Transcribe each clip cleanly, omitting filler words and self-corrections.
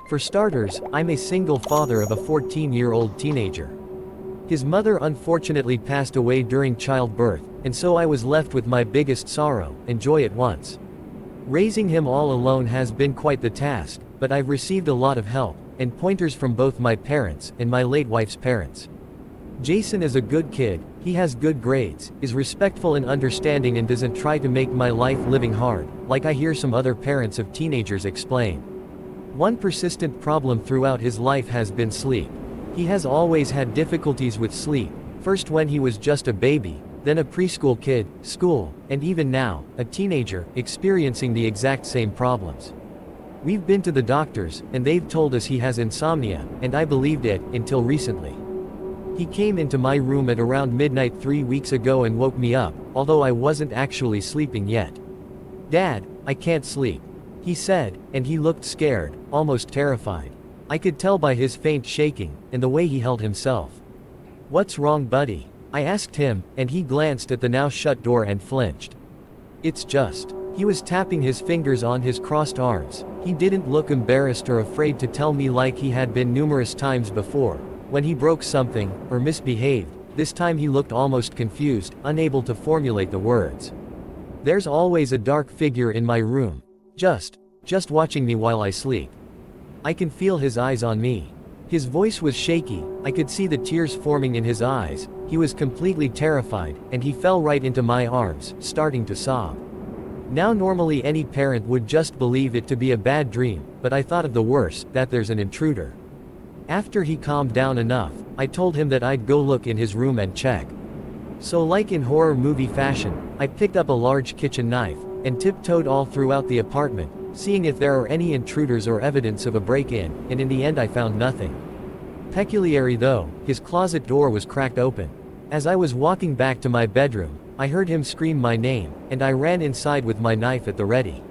For starters, I'm a single father of a 14-year-old teenager. His mother unfortunately passed away during childbirth, and so I was left with my biggest sorrow and joy at once. Raising him all alone has been quite the task, but I've received a lot of help and pointers from both my parents and my late wife's parents. Jason is a good kid, he has good grades, is respectful and understanding and doesn't try to make my life living hard, like I hear some other parents of teenagers explain. One persistent problem throughout his life has been sleep. He has always had difficulties with sleep, first when he was just a baby, then a preschool kid, school, and even now, a teenager, experiencing the exact same problems. We've been to the doctors, and they've told us he has insomnia, and I believed it, until recently. He came into my room at around midnight 3 weeks ago and woke me up, although I wasn't actually sleeping yet. "Dad, I can't sleep," he said, and he looked scared, almost terrified. I could tell by his faint shaking, and the way he held himself. "What's wrong, buddy?" I asked him, and he glanced at the now shut door and flinched. "It's just..." He was tapping his fingers on his crossed arms. He didn't look embarrassed or afraid to tell me like he had been numerous times before, when he broke something, or misbehaved. This time he looked almost confused, unable to formulate the words. "There's always a dark figure in my room. Just watching me while I sleep. I can feel his eyes on me." His voice was shaky, I could see the tears forming in his eyes. He was completely terrified, and he fell right into my arms, starting to sob. Now normally any parent would just believe it to be a bad dream, but I thought of the worst, that there's an intruder. After he calmed down enough, I told him that I'd go look in his room and check. So like in horror movie fashion, I picked up a large kitchen knife, and tiptoed all throughout the apartment, seeing if there are any intruders or evidence of a break-in, and in the end I found nothing. Peculiarly though, his closet door was cracked open. As I was walking back to my bedroom, I heard him scream my name, and I ran inside with my knife at the ready.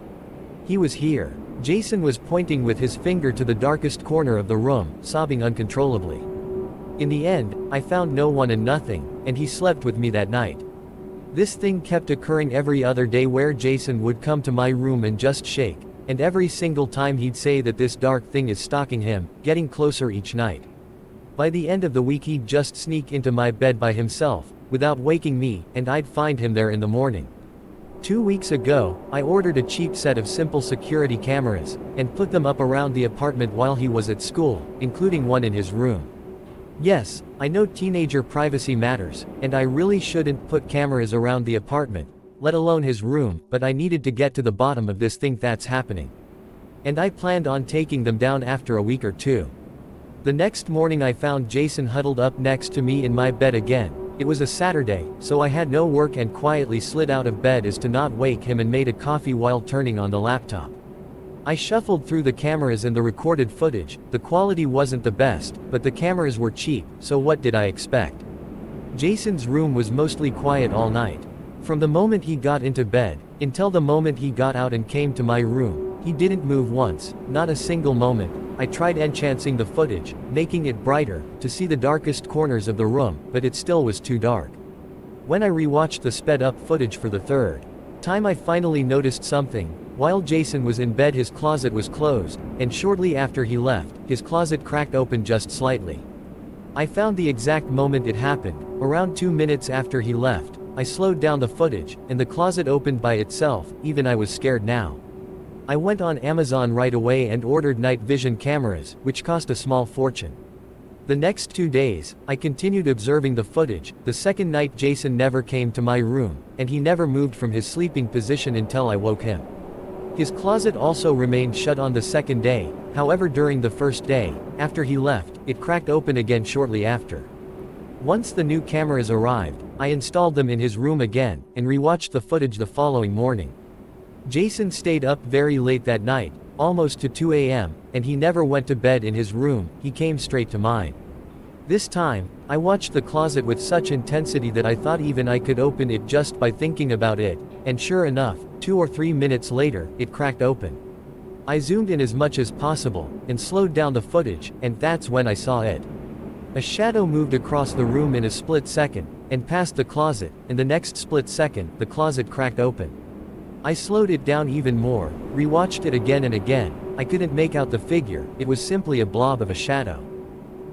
He was here. Jason was pointing with his finger to the darkest corner of the room, sobbing uncontrollably. In the end, I found no one and nothing, and he slept with me that night. This thing kept occurring every other day where Jason would come to my room and just shake, and every single time he'd say that this dark thing is stalking him, getting closer each night. By the end of the week he'd just sneak into my bed by himself, without waking me, and I'd find him there in the morning. 2 weeks ago, I ordered a cheap set of simple security cameras, and put them up around the apartment while he was at school, including one in his room. Yes, I know teenager privacy matters, and I really shouldn't put cameras around the apartment, let alone his room, but I needed to get to the bottom of this thing that's happening. And I planned on taking them down after a week or two. The next morning I found Jason huddled up next to me in my bed again. It was a Saturday, so I had no work and quietly slid out of bed as to not wake him and made a coffee while turning on the laptop. I shuffled through the cameras and the recorded footage. The quality wasn't the best, but the cameras were cheap, so what did I expect? Jason's room was mostly quiet all night. From the moment he got into bed, until the moment he got out and came to my room, he didn't move once, not a single moment. I tried enhancing the footage, making it brighter, to see the darkest corners of the room, but it still was too dark. When I rewatched the sped-up footage for the third time I finally noticed something. While Jason was in bed his closet was closed, and shortly after he left, his closet cracked open just slightly. I found the exact moment it happened, around 2 minutes after he left. I slowed down the footage, and the closet opened by itself, even I was scared now. I went on Amazon right away and ordered night vision cameras, which cost a small fortune. The next 2 days, I continued observing the footage. The second night Jason never came to my room, and he never moved from his sleeping position until I woke him. His closet also remained shut on the second day, however during the first day, after he left, it cracked open again shortly after. Once the new cameras arrived, I installed them in his room again, and rewatched the footage the following morning. Jason stayed up very late that night, almost to 2 a.m., and he never went to bed in his room, he came straight to mine. This time, I watched the closet with such intensity that I thought even I could open it just by thinking about it, and sure enough, 2 or 3 minutes later, it cracked open. I zoomed in as much as possible, and slowed down the footage, and that's when I saw it. A shadow moved across the room in a split second, and past the closet. In the next split second, the closet cracked open. I slowed it down even more, rewatched it again and again, I couldn't make out the figure, it was simply a blob of a shadow.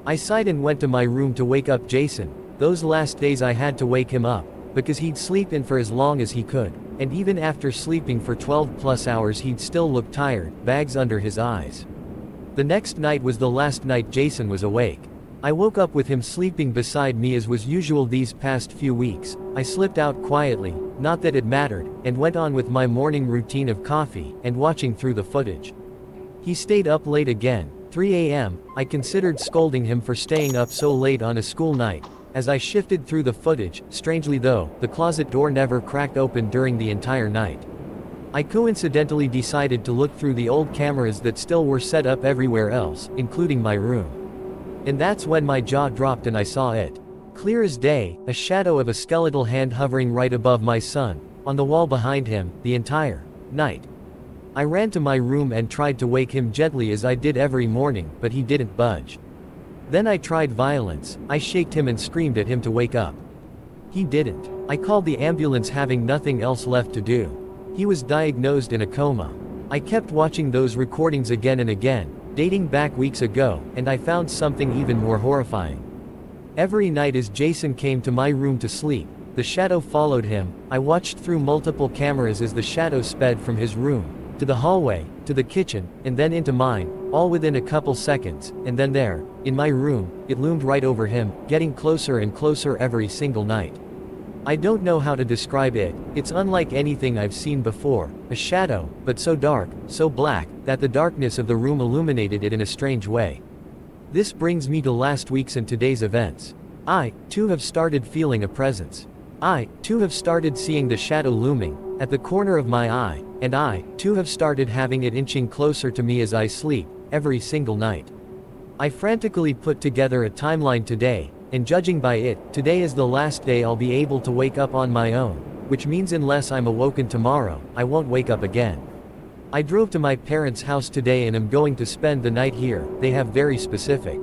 I sighed and went to my room to wake up Jason. Those last days I had to wake him up, because he'd sleep in for as long as he could, and even after sleeping for 12 plus hours he'd still look tired, bags under his eyes. The next night was the last night Jason was awake. I woke up with him sleeping beside me as was usual these past few weeks. I slipped out quietly, not that it mattered, and went on with my morning routine of coffee and watching through the footage. He stayed up late again, 3 a.m. I considered scolding him for staying up so late on a school night. As I shifted through the footage, strangely though, the closet door never cracked open during the entire night. I coincidentally decided to look through the old cameras that still were set up everywhere else, including my room. And that's when my jaw dropped and I saw it. Clear as day, a shadow of a skeletal hand hovering right above my son, on the wall behind him, the entire night. I ran to my room and tried to wake him gently as I did every morning, but he didn't budge. Then I tried violence. I shaked him and screamed at him to wake up. He didn't. I called the ambulance having nothing else left to do. He was diagnosed in a coma. I kept watching those recordings again and again, dating back weeks ago, and I found something even more horrifying. Every night as Jason came to my room to sleep, the shadow followed him. I watched through multiple cameras as the shadow sped from his room, to the hallway, to the kitchen, and then into mine, all within a couple seconds, and then there, in my room, it loomed right over him, getting closer and closer every single night. I don't know how to describe it, it's unlike anything I've seen before, a shadow, but so dark, so black, that the darkness of the room illuminated it in a strange way. This brings me to last week's and today's events. I, too, have started feeling a presence. I, too, have started seeing the shadow looming, at the corner of my eye, and I, too, have started having it inching closer to me as I sleep, every single night. I frantically put together a timeline today, and judging by it, today is the last day I'll be able to wake up on my own, which means unless I'm awoken tomorrow, I won't wake up again. I drove to my parents' house today and am going to spend the night here. They have very specific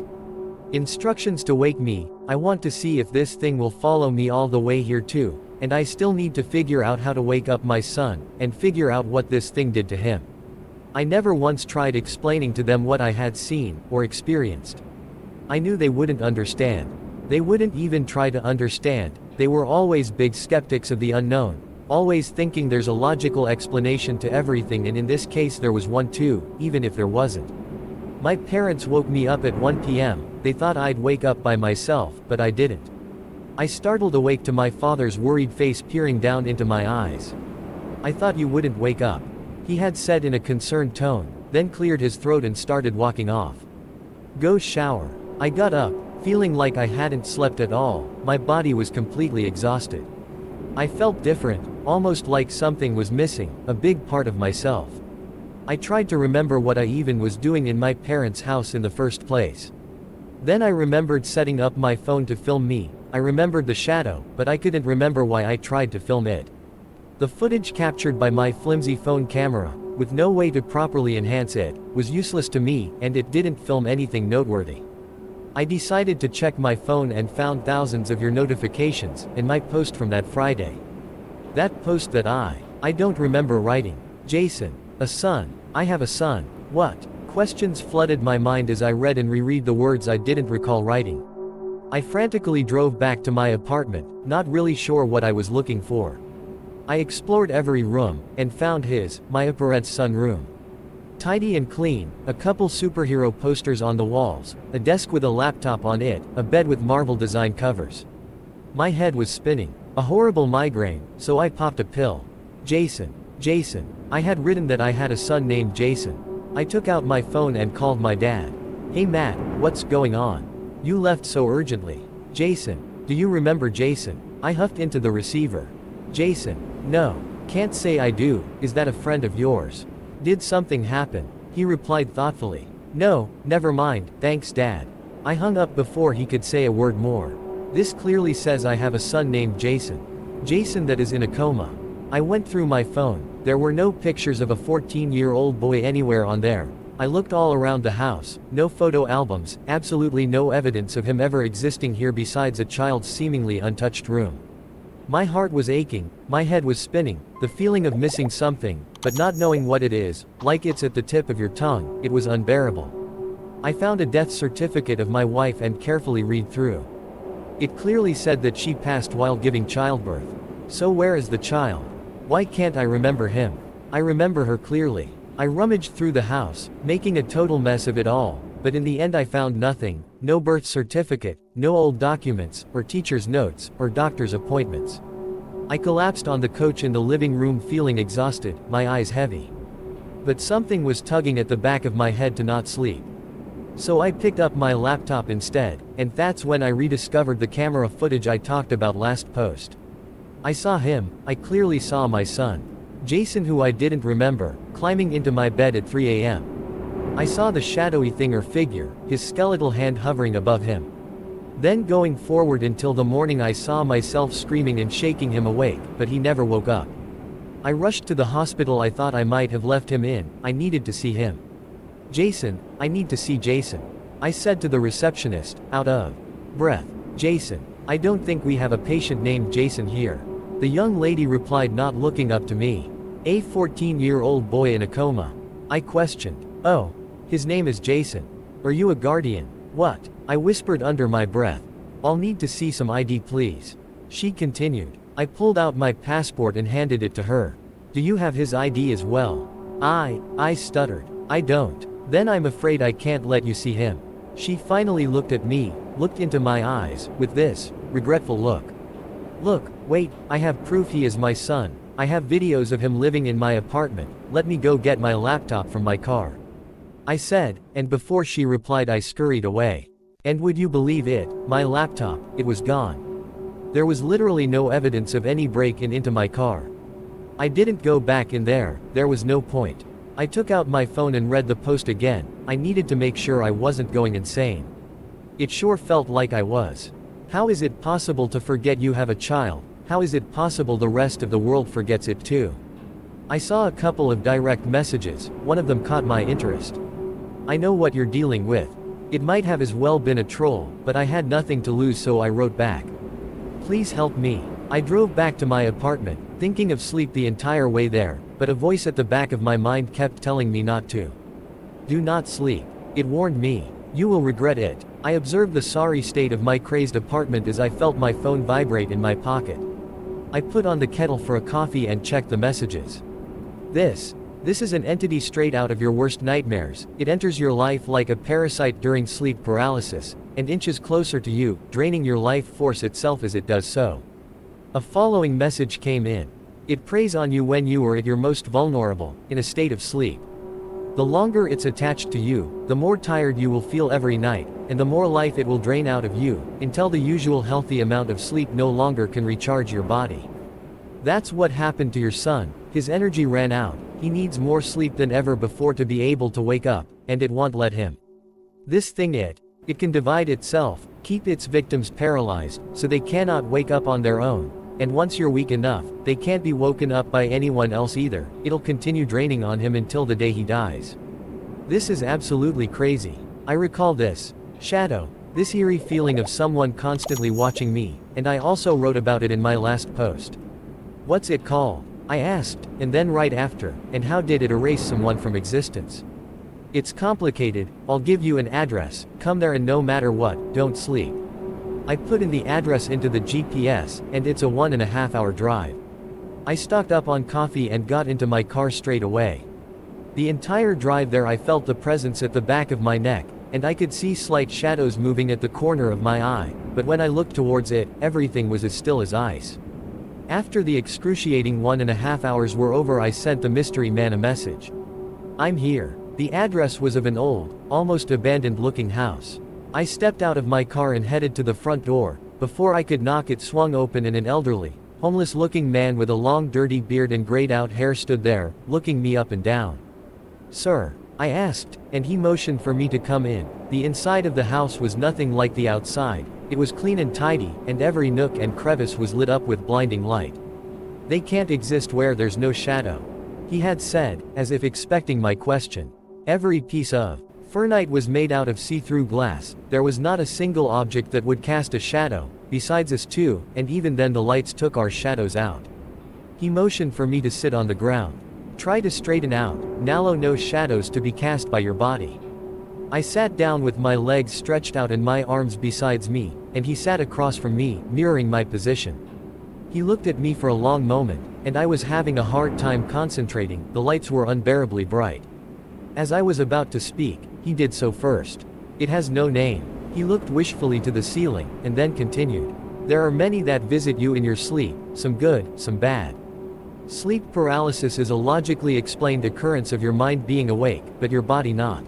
instructions to wake me. I want to see if this thing will follow me all the way here too, and I still need to figure out how to wake up my son, and figure out what this thing did to him. I never once tried explaining to them what I had seen, or experienced. I knew they wouldn't understand. They wouldn't even try to understand. They were always big skeptics of the unknown, always thinking there's a logical explanation to everything, and in this case there was one too, even if there wasn't. My parents woke me up at 1 p.m. They thought I'd wake up by myself, but I didn't. I startled awake to my father's worried face peering down into my eyes. "I thought you wouldn't wake up," he had said in a concerned tone, then cleared his throat and started walking off. "Go shower." I got up, feeling like I hadn't slept at all. My body was completely exhausted. I felt different, almost like something was missing, a big part of myself. I tried to remember what I even was doing in my parents' house in the first place. Then I remembered setting up my phone to film me. I remembered the shadow, but I couldn't remember why I tried to film it. The footage captured by my flimsy phone camera, with no way to properly enhance it, was useless to me, and it didn't film anything noteworthy. I decided to check my phone and found thousands of your notifications, and my post from that Friday. That post that I don't remember writing. Jason. A son. I have a son. What? Questions flooded my mind as I read and reread the words I didn't recall writing. I frantically drove back to my apartment, not really sure what I was looking for. I explored every room, and found my parents' son room. Tidy and clean, a couple superhero posters on the walls, a desk with a laptop on it, a bed with Marvel design covers. My head was spinning. A horrible migraine, so I popped a pill. Jason. I had written that I had a son named Jason. I took out my phone and called my dad. "Hey Matt, what's going on? You left so urgently." "Jason. Do you remember Jason?" I huffed into the receiver. "Jason. No. Can't say I do. Is that a friend of yours? Did something happen?" He replied thoughtfully. "No, never mind, thanks Dad." I hung up before he could say a word more. This clearly says I have a son named Jason. Jason that is in a coma. I went through my phone. There were no pictures of a 14-year-old boy anywhere on there. I looked all around the house, no photo albums, absolutely no evidence of him ever existing here besides a child's seemingly untouched room. My heart was aching, my head was spinning, the feeling of missing something, but not knowing what it is, like it's at the tip of your tongue, it was unbearable. I found a death certificate of my wife and carefully read through. It clearly said that she passed while giving childbirth. So where is the child? Why can't I remember him? I remember her clearly. I rummaged through the house, making a total mess of it all, but in the end I found nothing, no birth certificate, no old documents, or teacher's notes, or doctor's appointments. I collapsed on the couch in the living room feeling exhausted, my eyes heavy. But something was tugging at the back of my head to not sleep. So I picked up my laptop instead, and that's when I rediscovered the camera footage I talked about last post. I saw him, I clearly saw my son, Jason, who I didn't remember, climbing into my bed at 3 a.m. I saw the shadowy thing or figure, his skeletal hand hovering above him. Then going forward until the morning I saw myself screaming and shaking him awake, but he never woke up. I rushed to the hospital. I thought I might have left him in, I needed to see him. Jason, I need to see Jason. I said to the receptionist, out of breath. Jason, I don't think we have a patient named Jason here. The young lady replied, not looking up to me. A 14-year-old boy in a coma. I questioned. Oh, his name is Jason. Are you a guardian? What? I whispered under my breath. I'll need to see some ID, please. She continued. I pulled out my passport and handed it to her. Do you have his ID as well? I stuttered. I don't. Then I'm afraid I can't let you see him. She finally looked at me, looked into my eyes, with this regretful look. Look, wait, I have proof he is my son. I have videos of him living in my apartment. Let me go get my laptop from my car. I said, and before she replied I scurried away. And would you believe it, my laptop, it was gone. There was literally no evidence of any break-in into my car. I didn't go back in there was no point. I took out my phone and read the post again. I needed to make sure I wasn't going insane. It sure felt like I was. How is it possible to forget you have a child? How is it possible the rest of the world forgets it too? I saw a couple of direct messages, one of them caught my interest. I know what you're dealing with. It might have as well been a troll, but I had nothing to lose, so I wrote back. Please help me. I drove back to my apartment, thinking of sleep the entire way there, but a voice at the back of my mind kept telling me not to. Do not sleep. It warned me. You will regret it. I observed the sorry state of my crazed apartment as I felt my phone vibrate in my pocket. I put on the kettle for a coffee and checked the messages. This is an entity straight out of your worst nightmares. It enters your life like a parasite during sleep paralysis, and inches closer to you, draining your life force itself as it does so. A following message came in. It preys on you when you are at your most vulnerable, in a state of sleep. The longer it's attached to you, the more tired you will feel every night, and the more life it will drain out of you, until the usual healthy amount of sleep no longer can recharge your body. That's what happened to your son. His energy ran out. He needs more sleep than ever before to be able to wake up, and it won't let him. This thing it can divide itself, keep its victims paralyzed, so they cannot wake up on their own. And once you're weak enough, they can't be woken up by anyone else either. It'll continue draining on him until the day he dies. This is absolutely crazy. I recall this shadow, this eerie feeling of someone constantly watching me, and I also wrote about it in my last post. What's it called? I asked, and then right after, and how did it erase someone from existence? It's complicated. I'll give you an address, come there and no matter what, don't sleep. I put in the address into the GPS, and it's a 1.5 hour drive. I stocked up on coffee and got into my car straight away. The entire drive there I felt the presence at the back of my neck, and I could see slight shadows moving at the corner of my eye, but when I looked towards it, everything was as still as ice. After the excruciating 1.5 hours were over, I sent the mystery man a message. I'm here. The address was of an old, almost abandoned looking house. I stepped out of my car and headed to the front door. Before I could knock, it swung open and an elderly, homeless-looking man with a long dirty beard and grayed-out hair stood there, looking me up and down. Sir, I asked, and he motioned for me to come in. The inside of the house was nothing like the outside. It was clean and tidy, and every nook and crevice was lit up with blinding light. They can't exist where there's no shadow, he had said, as if expecting my question. Every piece of furniture was made out of see-through glass. There was not a single object that would cast a shadow, besides us two, and even then the lights took our shadows out. He motioned for me to sit on the ground. Try to straighten out, Nalo no shadows to be cast by your body. I sat down with my legs stretched out and my arms besides me, and he sat across from me, mirroring my position. He looked at me for a long moment, and I was having a hard time concentrating, the lights were unbearably bright. As I was about to speak, he did so first. It has no name. He looked wishfully to the ceiling, and then continued. There are many that visit you in your sleep, some good, some bad. Sleep paralysis is a logically explained occurrence of your mind being awake, but your body not.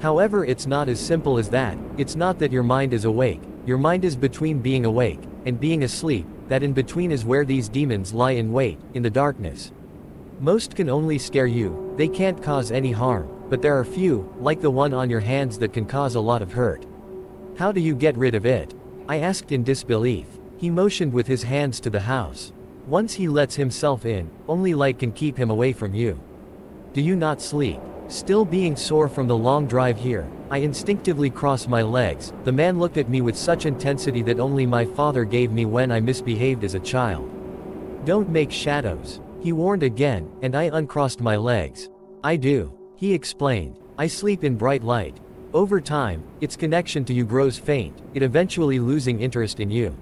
However, it's not as simple as that. It's not that your mind is awake, your mind is between being awake and being asleep, that in between is where these demons lie in wait, in the darkness. Most can only scare you, they can't cause any harm, but there are few, like the one on your hands, that can cause a lot of hurt. How do you get rid of it? I asked in disbelief. He motioned with his hands to the house. Once he lets himself in, only light can keep him away from you. Do you not sleep? Still being sore from the long drive here, I instinctively crossed my legs. The man looked at me with such intensity that only my father gave me when I misbehaved as a child. Don't make shadows, he warned again, and I uncrossed my legs. I do, he explained. I sleep in bright light. Over time, its connection to you grows faint, it eventually losing interest in you.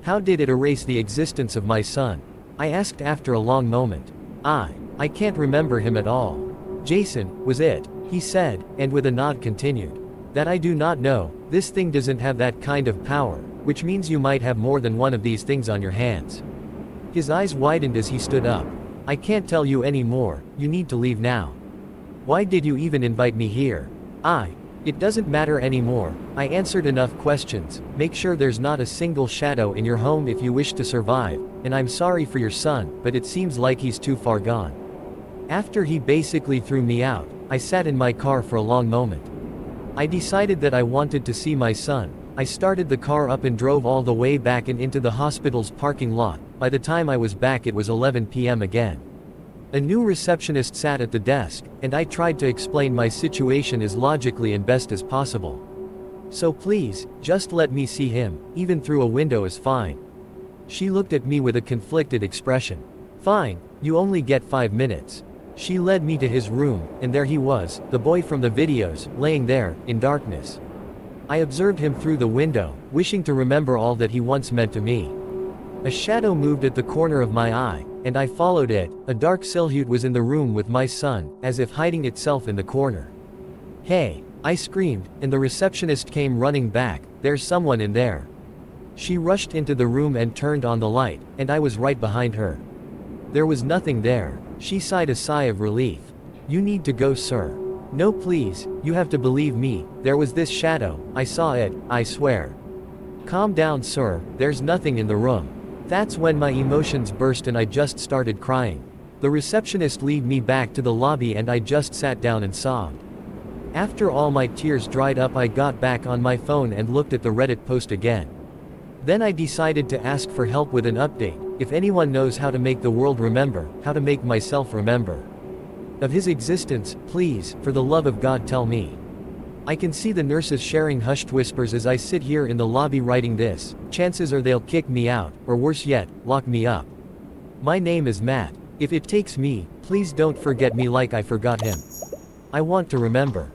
How did it erase the existence of my son? I asked after a long moment. I can't remember him at all. Jason, was it? He said, and with a nod continued. That I do not know, this thing doesn't have that kind of power, which means you might have more than one of these things on your hands. His eyes widened as he stood up. I can't tell you any more, you need to leave now. Why did you even invite me here? It doesn't matter anymore, I answered enough questions. Make sure there's not a single shadow in your home if you wish to survive, and I'm sorry for your son, but it seems like he's too far gone. After he basically threw me out, I sat in my car for a long moment. I decided that I wanted to see my son. I started the car up and drove all the way back and into the hospital's parking lot. By the time I was back it was 11 p.m. again. A new receptionist sat at the desk, and I tried to explain my situation as logically and best as possible. So please, just let me see him, even through a window is fine. She looked at me with a conflicted expression. Fine, you only get 5 minutes. She led me to his room, and there he was, the boy from the videos, laying there, in darkness. I observed him through the window, wishing to remember all that he once meant to me. A shadow moved at the corner of my eye, and I followed it. A dark silhouette was in the room with my son, as if hiding itself in the corner. Hey! I screamed, and the receptionist came running back. There's someone in there. She rushed into the room and turned on the light, and I was right behind her. There was nothing there. She sighed a sigh of relief. You need to go, sir. No, please, you have to believe me, there was this shadow, I saw it, I swear. Calm down, sir, there's nothing in the room. That's when my emotions burst and I just started crying. The receptionist led me back to the lobby and I just sat down and sobbed. After all my tears dried up, I got back on my phone and looked at the Reddit post again. Then I decided to ask for help with an update, if anyone knows how to make the world remember, how to make myself remember of his existence, please, for the love of God tell me. I can see the nurses sharing hushed whispers as I sit here in the lobby writing this. Chances are they'll kick me out, or worse yet, lock me up. My name is Matt. If it takes me, please don't forget me like I forgot him. I want to remember.